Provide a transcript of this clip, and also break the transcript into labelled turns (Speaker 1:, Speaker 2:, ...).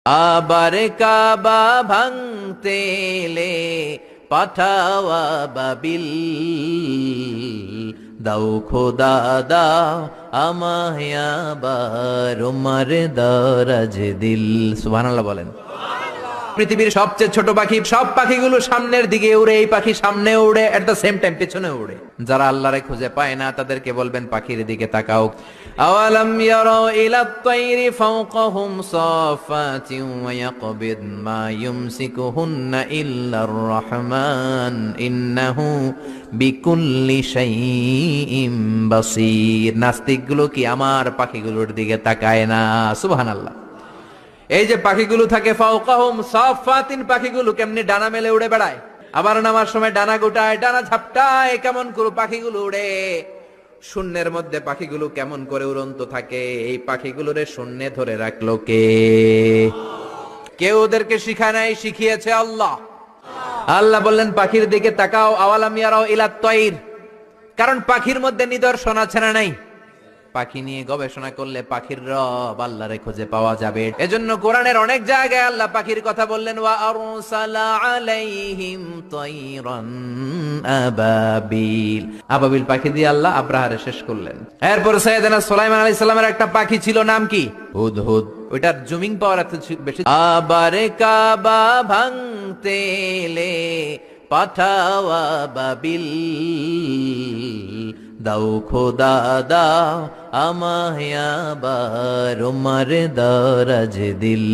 Speaker 1: আবার কাবা ভাঙতে এলে পাঠাওয়া বাবিল, দাও খোদা দাও আমায় আবার উমার দরাজ দিল। সুবহানাল্লাহ বলেন। পৃথিবীর সবচেয়ে ছোট পাখি, সব পাখিগুলো সামনের দিকে উড়ে, এই পাখি সামনে উড়ে, এট দ্য সেম টাইম পেছনে উড়ে। যারা আল্লাহরে খুঁজে পায় না তাদেরকে বলবেন পাখির দিকে তাকাও। আওয়ালাম ইয়ারাউ ইলাত তায়রি ফাওকাহুম সাফাতিন ওয়া ইয়াকবিদ মা ইউমসিকুহুন্না ইল্লার রহমান ইন্নাহু বিকুল্লি শাইইন বাসীর। নাস্তিকগুলো কি আমার পাখিগুলোর দিকে তাকায় না? সুবহানাল্লাহ। এই যে পাখিগুলো থাকে ফাওকাহুম সাফাতিন, পাখিগুলো কেমনি ডানা মেলে উড়ে বেড়ায়, আবার নামার সময় ডানা গোটায়, ডানা ঝাপটায়, কেমন করে পাখিগুলো উড়ে। শূন্যের মধ্যে পাখিগুলো কেমন করে উড়ন্ত থাকে, এই পাখিগুলোরে শূন্যে ধরে রাখলো কে? কেউ ওদেরকে শিখায় নাই, শিখিয়েছে আল্লাহ। আল্লাহ বললেন পাখির দিকে তাকাও। আওয়ালাম ইয়ারাউ ইলাত তায়র, কারণ পাখির মধ্যে নিদর্শন আছে না নাই? পাখি নিয়ে গবেষণা করলে পাখির রব আল্লাহরে খুঁজে পাওয়া যাবে। এজন্য কোরআনের অনেক জায়গায় আল্লাহ পাখির কথা বললেন, ওয়া আরসালা আলাইহিম তায়রান আবাবিল। আবাবিল পাখি দিয়ে আল্লাহ আব্রাহারে শেষ করলেন। এরপর সাইয়েদনা সুলাইমান আলাইহিস সালামের একটা পাখি ছিল, নাম কি? হুদহুদ। ওইটার জুমিং পাওয়ার এত বেশি। আবার কাবা ভাঙতে এলে পাঠাওয়া বাবিল, দাও খোদা দাও আমায় আবার উমার দরাজ দিল।